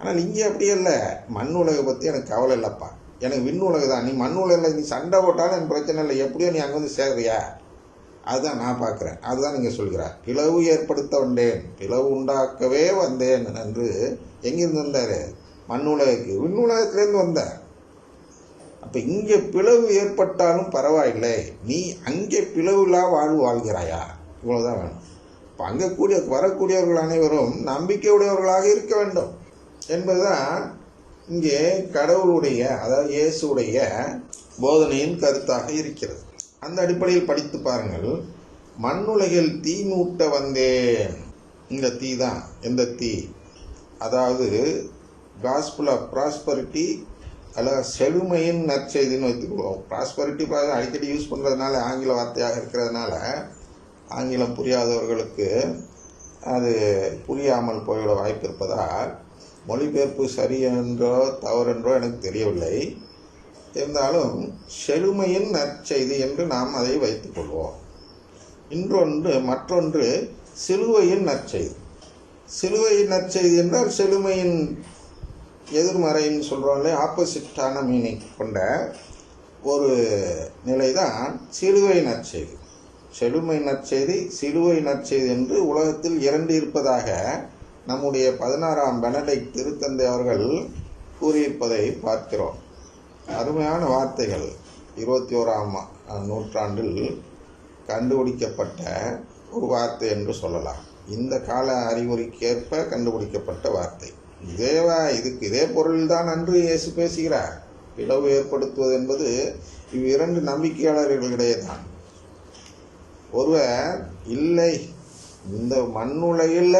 ஆனால் இங்கே அப்படி இல்லை. மண் உலகை பற்றி எனக்கு கவலை இல்லைப்பா, எனக்கு விண் உலகம் தான். நீ மண் உலகில் நீ சண்டை போட்டாலும் எனக்கு பிரச்சனை இல்லை, எப்படியோ நீ அங்கே வந்து சேர்றியா, அதுதான் நான் பார்க்குறேன். அதுதான் நீங்கள் சொல்கிறார். பிளவு ஏற்படுத்த வந்தேன், பிளவு உண்டாக்கவே வந்தேன் என்று எங்கிருந்து வந்தார்? மண் உலகுக்கு, விண் உலகத்திலேருந்து வந்தார். அப்போ இங்கே பிளவு ஏற்பட்டாலும் பரவாயில்லை, நீ அங்கே பிளவுலா வாழ்கிறாயா, இவ்வளோதான் வேணும். இப்போ அங்கே வரக்கூடியவர்கள் அனைவரும் நம்பிக்கையுடையவர்களாக இருக்க வேண்டும் என்பதுதான் இங்கே கடவுளுடைய, அதாவது இயேசுடைய போதனையின் கருத்தாக இருக்கிறது. அந்த அடிப்படையில் படித்து பாருங்கள். மண்ணுலகில் தீ மூட்ட வந்தேன். இந்த தீ தான் எந்த தீ? அதாவது காஸ்பல் ஆஃப் ப்ராஸ்பரிட்டி, அல்லது செழுமையின் நற்செய்தின்னு வைத்துக்கொள்வோம். ப்ராஸ்பரிட்டி அடிக்கடி யூஸ் பண்ணுறதுனால, ஆங்கில வார்த்தையாக இருக்கிறதுனால ஆங்கிலம் புரியாதவர்களுக்கு அது புரியாமல் போய்விட வாய்ப்பு இருப்பதால் மொழிபெயர்ப்பு சரியென்றோ தவறென்றோ எனக்கு தெரியவில்லை. இருந்தாலும் செழுமையின் நற்செய்தி என்று நாம் அதை வைத்துக்கொள்வோம். மற்றொன்று சிலுவையின் நற்செய்தி. சிலுவையின் நற்செய்தி என்றால் செழுமையின் எதிர்மறைன்னு சொல்கிறோம்லே, ஆப்போசிட்டான மீனிங் கொண்ட ஒரு நிலை தான் சிலுவை நற்செய்தி. செழுமை நற்செய்தி, சிலுவை நற்செய்தி என்று உலகத்தில் 2 இருப்பதாக நம்முடைய 16ஆம் பெனடிக்ட் திருத்தந்தை அவர்கள் கூறியிருப்பதை பார்க்கிறோம். அருமையான வார்த்தைகள். 21ஆம் நூற்றாண்டில் கண்டுபிடிக்கப்பட்ட ஒரு வார்த்தை என்று சொல்லலாம். இந்த கால அறிகுறிக்கேற்ப கண்டுபிடிக்கப்பட்ட வார்த்தை. இதே பொருள்தான் அன்று இயேசு பேசுகிறார். பிளவு ஏற்படுத்துவது என்பது இவ்விரண்டு நம்பிக்கையாளர்களிடையே தான். ஒருவர் இல்லை, இந்த மண்ணுலகில்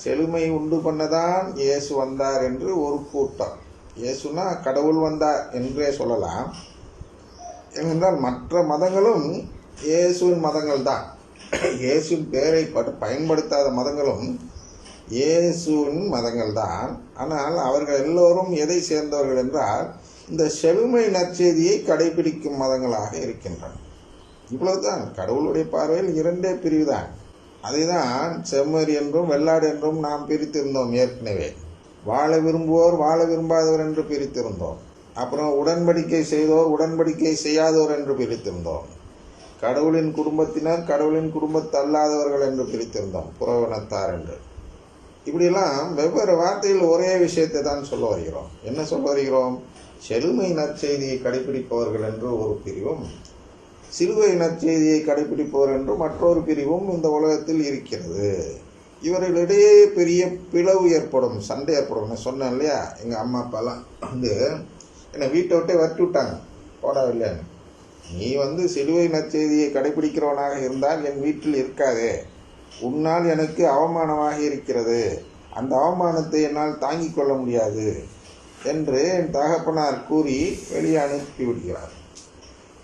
செழுமை உண்டு பண்ணதான் இயேசு வந்தார் என்று ஒரு கூட்டம். இயேசுனா கடவுள் வந்தார் என்றே சொல்லலாம். ஏனென்றால் மற்ற மதங்களும் இயேசுவின் மதங்கள் தான். இயேசுவின் பெயரை பயன்படுத்தாத மதங்களும் இயேசுவின் மதங்கள் தான். ஆனால் அவர்கள் எல்லோரும் எதை சேர்ந்தவர்கள் என்றால் இந்த செழுமை நற்செய்தியை கடைபிடிக்கும் மதங்களாக இருக்கின்றன. இவ்வளவுதான். கடவுளுடைய பார்வையில் 2 பிரிவு தான். அதை தான் செம்மறி என்றும் வெள்ளாடு என்றும் நாம் பிரித்திருந்தோம் ஏற்கனவே. வாழ விரும்புவோர் வாழ விரும்பாதவர் என்று பிரித்திருந்தோம். அப்புறம் உடன்படிக்கை செய்தோர் உடன்படிக்கை செய்யாதோர் என்று பிரித்திருந்தோம். கடவுளின் குடும்பத்தினர் கடவுளின் குடும்பத்தல்லாதவர்கள் என்று பிரித்திருந்தோம், புறவனத்தார் என்று. இப்படியெல்லாம் வெவ்வேறு வார்த்தையில் ஒரே விஷயத்தை தான் சொல்ல வருகிறோம். என்ன சொல்ல வருகிறோம்? செழுமை நற்செய்தியை கடைபிடிப்பவர்கள் என்று ஒரு பிரிவும், சிலுவை நற்செய்தியை கடைபிடிப்பவர் என்று மற்றொரு பிரிவும் இந்த உலகத்தில் இருக்கிறது. இவர்களிடையே பெரிய பிளவு ஏற்படும், சண்டை ஏற்படும். நான் சொன்னேன் இல்லையா, எங்கள் அம்மா அப்பாலாம் என்னை வீட்டை விட்டே வரட்டி விட்டாங்க, போடவில்லைன்னு. நீ சிலுவை நற்செய்தியை கடைபிடிக்கிறவனாக இருந்தால் என் வீட்டில் இருக்காதே, உன்னால் எனக்கு அவமானமாக இருக்கிறது, அந்த அவமானத்தை என்னால் தாங்கிக் கொள்ள முடியாது என்று என் தகப்பனார் கூறி வெளியே அனுப்பி விடுகிறார்.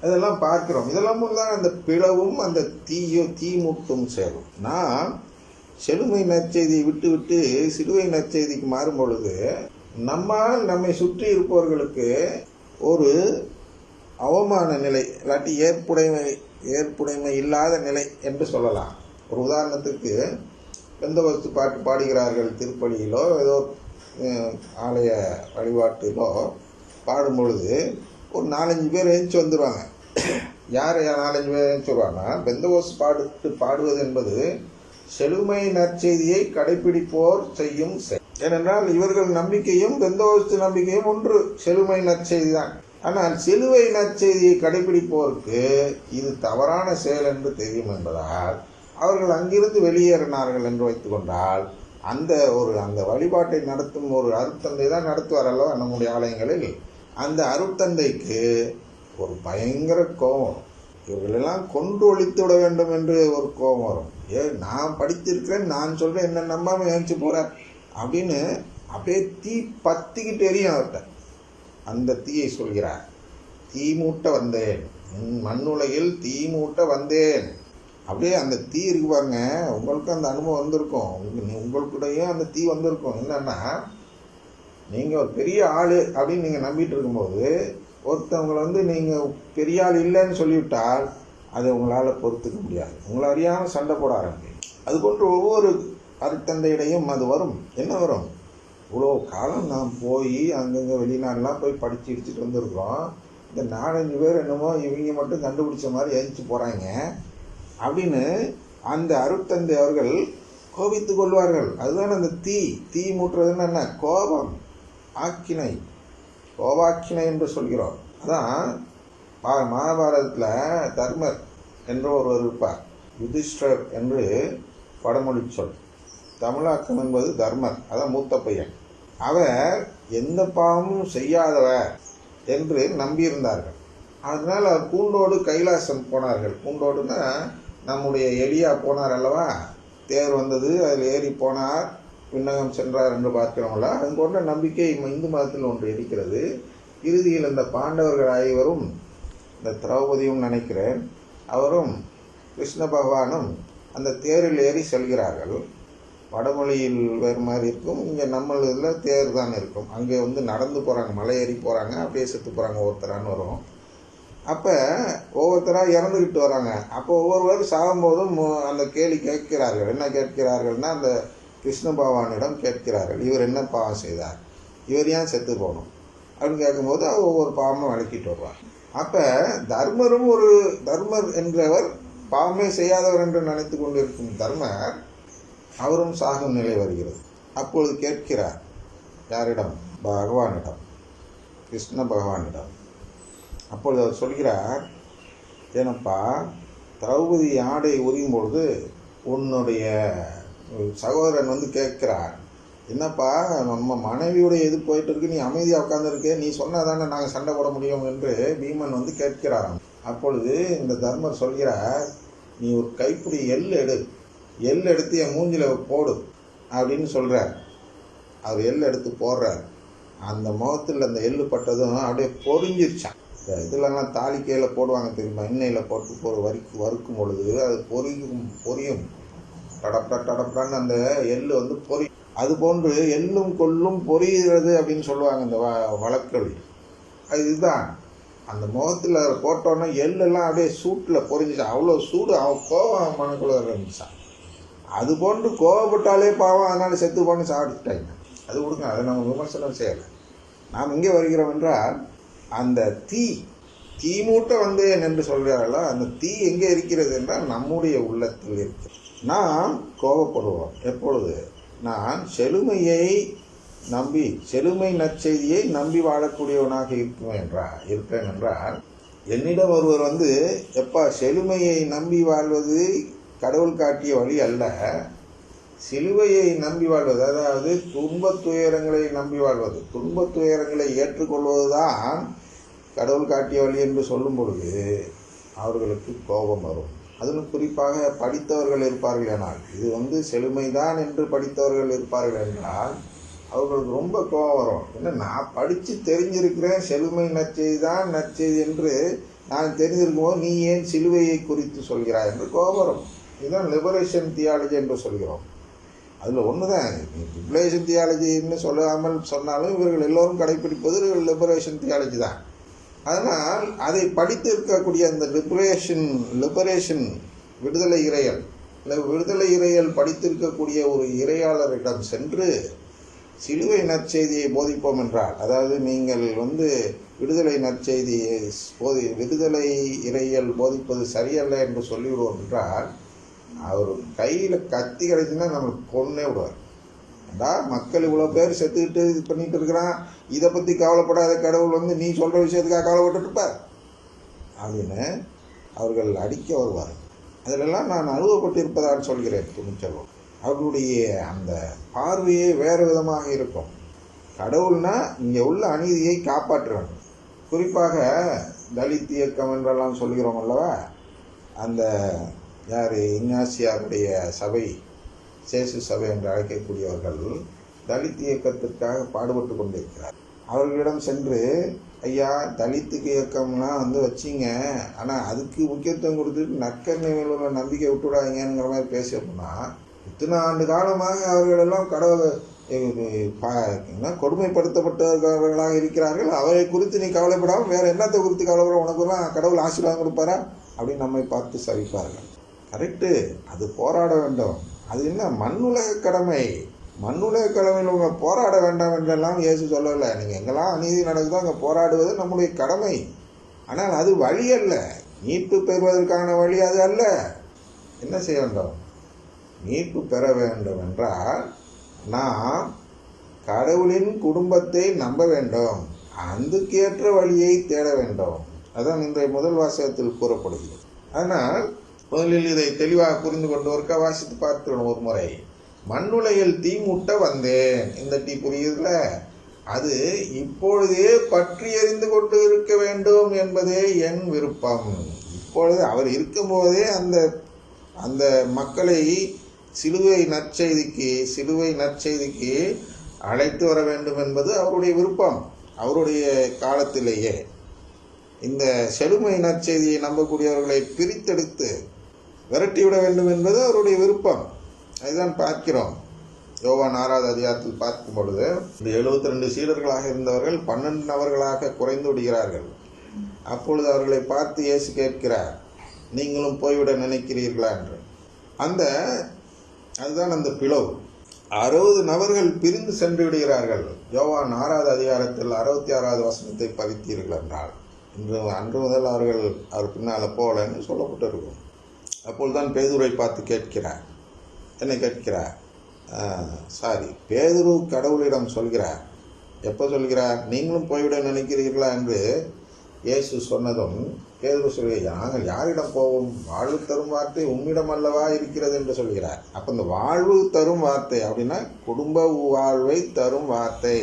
அதெல்லாம் பார்க்கிறோம். இதெல்லாம் தான் அந்த பிளவும் அந்த தீ மூட்டும் சேரும். நாம் செழுமை நற்செய்தியை விட்டு சிலுவை நற்செய்திக்கு மாறும் பொழுது நம்மை சுற்றி இருப்பவர்களுக்கு ஒரு அவமான நிலை, இல்லாட்டி ஏற்புடைமை இல்லாத நிலை என்று சொல்லலாம். ஒரு உதாரணத்துக்கு பெந்தகோஸ்து பாட்டு பாடுகிறார்கள் திருப்பலியிலோ ஏதோ ஆலய வழிபாட்டிலோ பாடும் பொழுது ஒரு 4-5 பேர் எழுந்துச்சு வந்துடுவாங்க. யார் 4-5 பேர் எழுந்துச்சு வருவாங்கன்னா, பெந்தகோஸ்து பாடுவது என்பது செழுமை நற்செய்தியை கடைபிடிப்போர் செய்யும் செயல். ஏனென்றால் இவர்கள் நம்பிக்கையும் பெந்தகோஸ்து நம்பிக்கையும் ஒன்று, செழுமை நற்செய்தி தான். ஆனால் சிலுவை நற்செய்தியை கடைபிடிப்போருக்கு இது தவறான செயல் என்று தெரியும் என்பதால் அவர்கள் அங்கிருந்து வெளியேறினார்கள் என்று வைத்துக்கொண்டால், அந்த வழிபாட்டை நடத்தும் ஒரு அருட்தந்தை தான் நடத்துவார் அல்லவா நம்முடைய ஆலயங்களில். அந்த அருட்தந்தைக்கு ஒரு பயங்கர கோபம், இவர்களெல்லாம் கொன்று ஒழித்து விட வேண்டும் என்று ஒரு கோபம் வரும். நான் படித்திருக்கிறேன், நான் சொல்கிறேன், என்ன நம்பாமல் ஏஞ்சி போகிறேன் அப்படின்னு அப்படியே தீ பற்றிக்கிட்டு எரியும் அவர்கிட்ட. அந்த தீயை சொல்கிறார், தீ மூட்ட வந்தேன், மண்ணுலகில் தீ மூட்ட வந்தேன். அப்படியே அந்த தீ இருக்கு பாருங்க, உங்களுக்கும் அந்த அனுபவம் வந்திருக்கும், உங்களுக்குடையும் அந்த தீ வந்திருக்கும். என்னன்னா, நீங்கள் ஒரு பெரிய ஆள் அப்படின்னு நீங்கள் நம்பிட்டு இருக்கும்போது ஒருத்தவங்களை நீங்கள் பெரிய ஆள் இல்லைன்னு சொல்லிவிட்டால் அதை உங்களால் பொறுத்துக்க முடியாது, உங்களை அறியாமல் சண்டை போட ஆரம்பிக்கும். அது போன்று ஒவ்வொரு அருட்தந்தையிடையும் அது வரும். என்ன வரும்? இவ்வளோ காலம் நாம் போய் அங்கங்கே வெளிநாடுலாம் போய் படித்து இடிச்சிட்டு வந்திருக்கிறோம். இந்த 4-5 பேர் என்னமோ இவங்க மட்டும் கண்டுபிடிச்ச மாதிரி எழுந்துச்சு போகிறாங்க அப்படின்னு அந்த அருட்தந்தை அவர்கள் கோபித்து கொள்வார்கள். அதுதான் அந்த தீ மூட்டுறதுன்னு என்ன? கோபம், ஆக்கினை, கோபாக்கினை என்று சொல்கிறோம். அதான் மகாபாரதத்தில் தர்மர் என்ற ஒருவர் இருப்பார். யுதிஷ்டர் என்று வடமொழி சொல், தமிழாக்கம் என்பது தர்மர், அதான் மூத்த பையன். அவர் எந்த பாவமும் செய்யாதவர் என்று நம்பியிருந்தார்கள். அதனால் அவர் பூண்டோடு கைலாசம் போனார்கள். பூண்டோடுன்னா நம்முடைய எளியா போனார் அல்லவா, தேர் வந்தது, அதில் ஏறி போனார், விண்ணகம் சென்றார் என்று பார்க்கிறோம்ல. அது போன்ற நம்பிக்கை இந்து மதத்தில் ஒன்று இருக்கிறது. இறுதியில் இந்த பாண்டவர்கள் ஆகியோரும், இந்த திரௌபதியும் நினைக்கிறேன், அவரும் கிருஷ்ண பகவானும் அந்த தேரில் ஏறி செல்கிறார்கள். வடமொழியில் வேறு மாதிரி இருக்கும், இங்கே நம்ம இதில் தேர் தான் இருக்கும். அங்கே நடந்து போகிறாங்க, மலை ஏறி போகிறாங்க, அப்படியே செத்து போகிறாங்க ஒவ்வொருத்தரான்னு வரும். அப்போ ஒவ்வொருத்தராக இறந்துக்கிட்டு வராங்க. அப்போ ஒவ்வொருவரும் சாகும்போதும் அந்த கேள்வி கேட்கிறார்கள். என்ன கேட்கிறார்கள்னா, அந்த கிருஷ்ண பகவானிடம் கேட்கிறார்கள், இவர் என்ன பாவம் செய்தார், இவர் ஏன் செத்து போகணும் அப்படின்னு கேட்கும்போது அவர் ஒவ்வொரு பாவமும் விளக்கிட்டு வருவார். அப்போ தர்மர் என்றவர் பாவமே செய்யாதவர் என்று நினைத்து கொண்டிருக்கும் தர்மர் அவரும் சாகும் நிலை வருகிறது. அப்பொழுது கேட்கிறார், யாரிடம்? பகவானிடம், கிருஷ்ண பகவானிடம். அப்பொழுது அவர் சொல்கிறார், ஏனப்பா, திரௌபதி ஆடை உரியும் பொழுது உன்னுடைய சகோதரன் கேட்கிறார், என்னப்பா நம்ம மனைவியுடைய இது போயிட்டு இருக்கு, நீ அமைதியாக உட்காந்துருக்கே, நீ சொன்னால் தானே நாங்கள் சண்டை போட முடியும் என்று பீமன் கேட்கிறாராம். அப்பொழுது இந்த தர்மர் சொல்கிறார், நீ ஒரு கைப்பிடி எள் எடுத்து என் மூஞ்சில போடு அப்படின்னு சொல்கிறார். அவர் எள் எடுத்து போடுறார். அந்த முகத்தில் அந்த எள்ளு பட்டதும் அப்படியே பொறிஞ்சிருச்சான். இந்த இதுலலாம் தாளிக்கையில் போடுவாங்க தெரியுமா, எண்ணெயில் போட்டு வறுக்கும் பொழுது அது பொரியும் டடப்படான்னு அந்த எள்ளு பொரி. அது போன்று எள்ளும் கொள்ளும் பொரிகிறது அப்படின்னு சொல்லுவாங்க இந்த வழக்கல். இதுதான் அந்த முகத்தில் போட்டோன்னா எள்ளெல்லாம் அப்படியே சூட்டில் பொரிஞ்சிச்சான். அவ்வளோ சூடு, அவன் கோபம் மனக்குள்ள இருந்துச்சான். அது போன்று கோவப்பட்டாலே பாவம், அதனால செத்து போன்னு சாப்பிட்டுட்டாங்க. அது கொடுங்க, அதை நம்ம விமர்சனம் செய்யலை. நாம் இங்கே வருகிறோம் என்றால், அந்த தீ மூட்ட வந்தேன் என்று சொல்கிறார்களோ, அந்த தீ எங்கே இருக்கிறது என்றால் நம்முடைய உள்ளத்தில் இருக்கிறது. நாம் கோபப்படுவோம் எப்பொழுது? நான் செழுமை நற்செய்தியை நம்பி வாழக்கூடியவனாக இருக்கிறேன் என்றால், என்னிடம் ஒருவர் எப்பா செழுமையை நம்பி வாழ்வது கடவுள் காட்டிய வழி அல்ல, சிலுவையை நம்பி வாழ்வது, அதாவது துன்பத் துயரங்களை நம்பி வாழ்வது, துன்பத் துயரங்களை ஏற்றுக்கொள்வதுதான் கடவுள் காட்டிய வழி என்று சொல்லும் பொழுது அவர்களுக்கு கோபம் வரும். அதிலும் குறிப்பாக படித்தவர்கள் இருப்பார்கள். ஆனால் இது செழுமைதான் என்று படித்தவர்கள் இருப்பார்கள் என்றால் அவர்களுக்கு ரொம்ப கோபம் வரும். என்ன, நான் படித்து தெரிஞ்சிருக்கிறேன், செழுமை நற்செய்தி என்று நான் தெரிஞ்சிருக்கும் போது நீ ஏன் சிலுவையை குறித்து சொல்கிறாய் என்று கோபம் வரும். இதுதான் லிபரேஷன் தியாலஜி என்று சொல்கிறோம். அதில் ஒன்று தான், லிபரேஷன் தியாலஜின்னு சொன்னாலும் இவர்கள் எல்லோரும் கடைப்பிடிப்பது லிபரேஷன் தியாலஜி தான். அதனால் அதை படித்து இருக்கக்கூடிய அந்த லிபரேஷன் விடுதலை இறையல் படித்திருக்கக்கூடிய ஒரு இறையாளரிடம் சென்று சிலுவை நற்செய்தியை போதிப்போம் என்றால், அதாவது நீங்கள் விடுதலை நற்செய்தியை விடுதலை இறையல் போதிப்பது சரியல்ல என்று சொல்லிவிடுவோம் என்றால், அவர் கையில் கத்தி கிடைச்சுன்னா நம்மளுக்கு கொன்னே விடுவார். மக்கள் இவ்வளோ பேர் செத்துக்கிட்டு இது பண்ணிட்டு இருக்கிறான், இதை பற்றி கவலைப்படாத கடவுள் நீ சொல்கிற விஷயத்துக்காக கவலைப்பட்டு இருப்பார் அப்படின்னு அவர்கள் அடிக்க வருவார். அதிலெல்லாம் நான் அனுபவப்பட்டிருப்பதால் சொல்கிறேன் துணிச்சலும். அவர்களுடைய அந்த பார்வையே வேறு விதமாக இருக்கும். கடவுள்னா இங்கே உள்ள அநீதியை காப்பாற்ற வேண்டும். குறிப்பாக தலித் இயக்கம் என்றெல்லாம் சொல்கிறோம் அல்லவா, அந்த இஞ்ஞாசியாருடைய சபை, சேசு சபை என்று அழைக்கக்கூடியவர்கள் தலித் இயக்கத்திற்காக பாடுபட்டு கொண்டிருக்கிறார். அவர்களிடம் சென்று, ஐயா தலித்துக்கு இயக்கம்லாம் வச்சிங்க, ஆனால் அதுக்கு முக்கியத்துவம் கொடுத்துட்டு நற்கருணை மேல் உள்ள நம்பிக்கை விட்டுவிடாதீங்கிற மாதிரி பேசினா, இத்தனை ஆண்டு காலமாக அவர்களெல்லாம் கொடுமைப்படுத்தப்பட்டவர்களாக இருக்கிறார்கள், அவரை குறித்து நீ கவலைப்படாமல் வேறு என்னத்தை குறித்து கவலைப்பட, உனக்குலாம் கடவுள் ஆசீர்வாதம் கொடுப்பாரா அப்படின்னு நம்மை பார்த்து சவிப்பார்கள். கரெக்டு, அது போராட வேண்டும். அது என்ன மண்ணுலக கடமை. மண்ணுலக கலவையில் உங்க போராட வேண்டாம் என்றெல்லாம் இயேசு சொல்லலை. நீங்கள் எங்கெல்லாம் அநீதி நடக்குதோ அங்கே போராடுவது நம்முடைய கடமை. ஆனால் அது வழி அல்ல. மீட்பு பெறுவதற்கான வழி அது அல்ல. என்ன செய்ய வேண்டும்? மீட்பு பெற வேண்டும் என்றால் நாம் கடவுளின் குடும்பத்தை நம்ப வேண்டும். அதுக்கேற்ற வழியை தேட வேண்டும். அதான் இன்றைய முதல் வாசகத்தில் கூறப்படுகிறது. ஆனால் முதலில் இதை தெளிவாக புரிந்து கொண்டு ஒருக்கா வாசித்து பார்த்துக்கணும் ஒரு முறை. மண்ணுலையில் தீ மூட்ட வந்தேன். இந்த தீ புரியுதுல, அது இப்பொழுதே பற்றி எறிந்து கொண்டு இருக்க வேண்டும் என்பதே என் விருப்பம். இப்பொழுது அவர் இருக்கும்போதே அந்த மக்களை சிலுவை நற்செய்திக்கு அழைத்து வர வேண்டும் என்பது அவருடைய விருப்பம். அவருடைய காலத்திலேயே இந்த செழுமை நற்செய்தியை நம்பக்கூடியவர்களை பிரித்தெடுத்து விரட்டிவிட வேண்டும் என்பது அவருடைய விருப்பம். அதுதான் பார்க்கிறோம். யோவான் 6வது அதிகாரத்தில் பார்க்கும் பொழுது இந்த 72 சீடர்களாக இருந்தவர்கள் 12 நபர்களாக குறைந்து விடுகிறார்கள். அப்பொழுது அவர்களை பார்த்து இயேசு கேட்கிறார், நீங்களும் போய்விட நினைக்கிறீர்களா என்று. அதுதான் அந்த பிளவு. 60 நபர்கள் பிரிந்து சென்று விடுகிறார்கள். யோவான் 6வது அதிகாரத்தில் 66வது வசனத்தை பதித்தீர்கள் என்றால் அன்று முதல் அவர் பின்னால் போகலன்னு சொல்லப்பட்டிருக்கும். அப்பொழுதுதான் பேதுருவை பார்த்து கேட்கிறார். என்ன கேட்கிறார்? பேதுரு கடவுளிடம் சொல்கிறார். எப்போ சொல்கிறார்? நீங்களும் போய்விட நினைக்கிறீர்களா என்று இயேசு சொன்னதும் பேதுரு சொல்கிறார், நாங்கள் யாரிடம் போவோம்? வாழ்வு தரும் வார்த்தை உம்மிடம் அல்லவா இருக்கிறது என்று சொல்கிறார். அப்போ இந்த வாழ்வு தரும் வார்த்தை அப்படின்னா குடும்ப வாழ்வை தரும் வார்த்தை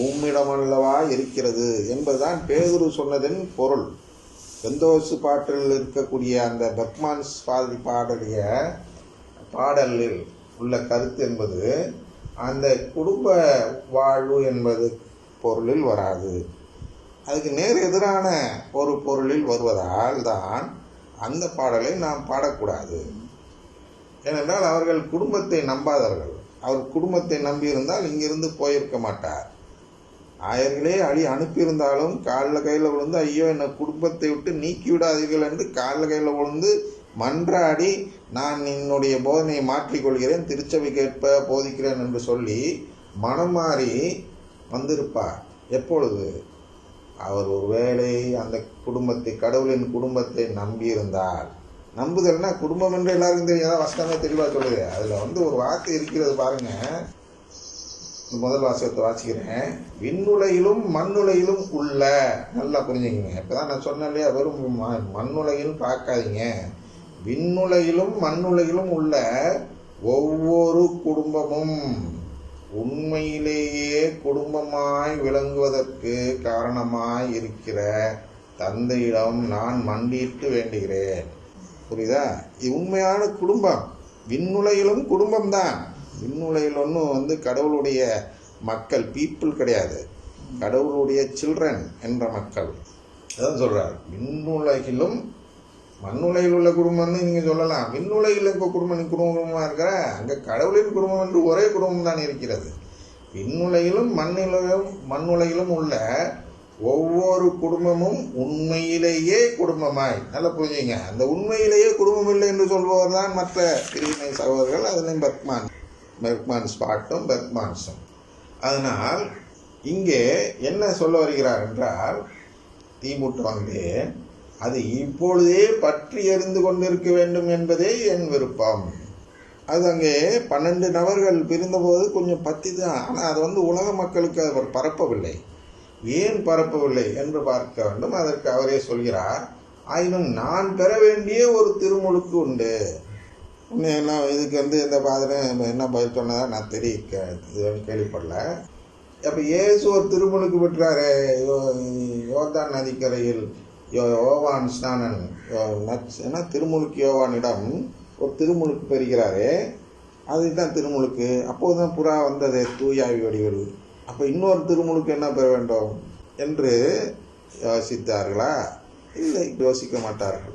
உம்மிடம் அல்லவா இருக்கிறது என்பதுதான் பேதுரு சொன்னதின் பொருள். பெந்தோசு பாட்டில் இருக்கக்கூடிய அந்த பெர்க்மான்ஸ் பாடலிய பாடலில் உள்ள கருத்து என்பது அந்த குடும்ப வாழ்வு என்பது பொருளில் வராது. அதுக்கு நேர் எதிரான ஒரு பொருளில் வருவதால் தான் அந்த பாடலை நாம் பாடக்கூடாது. ஏனென்றால் அவர்கள் குடும்பத்தை நம்பாதவர்கள். அவர் குடும்பத்தை நம்பியிருந்தால் இங்கிருந்து போயிருக்க மாட்டார். ஆயர்களே அனுப்பியிருந்தாலும் காலில் கையில் விழுந்து, ஐயோ என்னை குடும்பத்தை விட்டு நீக்கி விடாதீர்கள் என்று காலில் கையில் விழுந்து மன்றாடி, நான் என்னுடைய போதனையை மாற்றிக்கொள்கிறேன், திருச்சபை கேட்ப போதிக்கிறேன் என்று சொல்லி மனம் மாறி வந்திருப்பார். எப்பொழுது அவர் ஒருவேளை அந்த கடவுளின் குடும்பத்தை நம்பியிருந்தால். நம்புதல்னா குடும்பம் என்று எல்லாருக்கும் தெரியாத வசனமே தெளிவாக சொல்லுது. அதில் ஒரு வார்த்தை இருக்கிறது பாருங்க. முதல் வாசகத்தை வாசிக்கிறேன். விண்ணுலையிலும் மண்ணுலையிலும் உள்ள, நல்லா புரிஞ்சுக்கங்க. இப்போதான் நான் சொன்னேன் இல்லையா, வெறும் மண்ணுலையில் பார்க்காதீங்க. விண்ணுலையிலும் மண்ணுலையிலும் உள்ள ஒவ்வொரு குடும்பமும் உண்மையிலேயே குடும்பமாய் விளங்குவதற்கு காரணமாய் இருக்கிற தந்தையிடம் நான் மண்டியிட்டு வேண்டுகிறேன். புரியுதா? இது உண்மையான குடும்பம். விண்ணுலையிலும் குடும்பம்தான். விண்ணுலையில் ஒன்றும் கடவுளுடைய மக்கள் பீப்புள் கிடையாது, கடவுளுடைய சில்ட்ரன் என்ற மக்கள். அதான் சொல்கிறார். விண்ணுலகிலும் மண்ணுலகில் உள்ள குடும்பம்னு நீங்கள் சொல்லலாம். விண்ணுலகில் இருக்க குடும்பம் குடும்பமாக இருக்கிற அங்கே கடவுளின் குடும்பம் என்று ஒரே குடும்பம் தான் இருக்கிறது. விண்ணுலகிலும் மண்ணுலகிலும் உள்ள ஒவ்வொரு குடும்பமும் உண்மையிலேயே குடும்பமாய், நல்லா புரிஞ்சுங்க. அந்த உண்மையிலேயே குடும்பம் இல்லை என்று சொல்பவர் தான் மற்ற பிரிவினை சகோதரர்கள். அதுலேயும் பெர்க்மான்ஸ் பாட்டும் பெர்க்மான்ஸும். அதனால் இங்கே என்ன சொல்ல வருகிறார் என்றால், தீமூட்ட வந்தேன், அது இப்பொழுதே பற்றி எறிந்து கொண்டிருக்க வேண்டும் என்பதே என் விருப்பம். அது அங்கே 12 நபர்கள் பிரிந்தபோது கொஞ்சம் பத்தி தான். ஆனால் அது உலக மக்களுக்கு அவர் பரப்பவில்லை. ஏன் பரப்பவில்லை என்று பார்க்க வேண்டும். அதற்கு அவரே சொல்கிறார், ஆயினும் நான் பெற வேண்டிய ஒரு திருமுழுக்கு உண்டு. எல்லாம் இதுக்கு இந்த பாதிரி என்ன பதில் சொன்னதா நான் கேள்விப்படல. அப்போ இயேசு ஒரு திருமுழுக்கு பெற்றாரு. யோர்தான் நதிக்கரையில் யோவான் ஸ்நானன் திருமுழுக்கு யோவானிடம் ஒரு திருமுழுக்கு பெறுகிறாரு. அதுதான் திருமுழுக்கு. அப்போதுதான் புறா வந்தது தூயாவி வடிவில். அப்போ இன்னொரு திருமுழுக்கு என்ன பெற வேண்டும் என்று யோசித்தார்களா? இல்லை, யோசிக்க மாட்டார்கள்.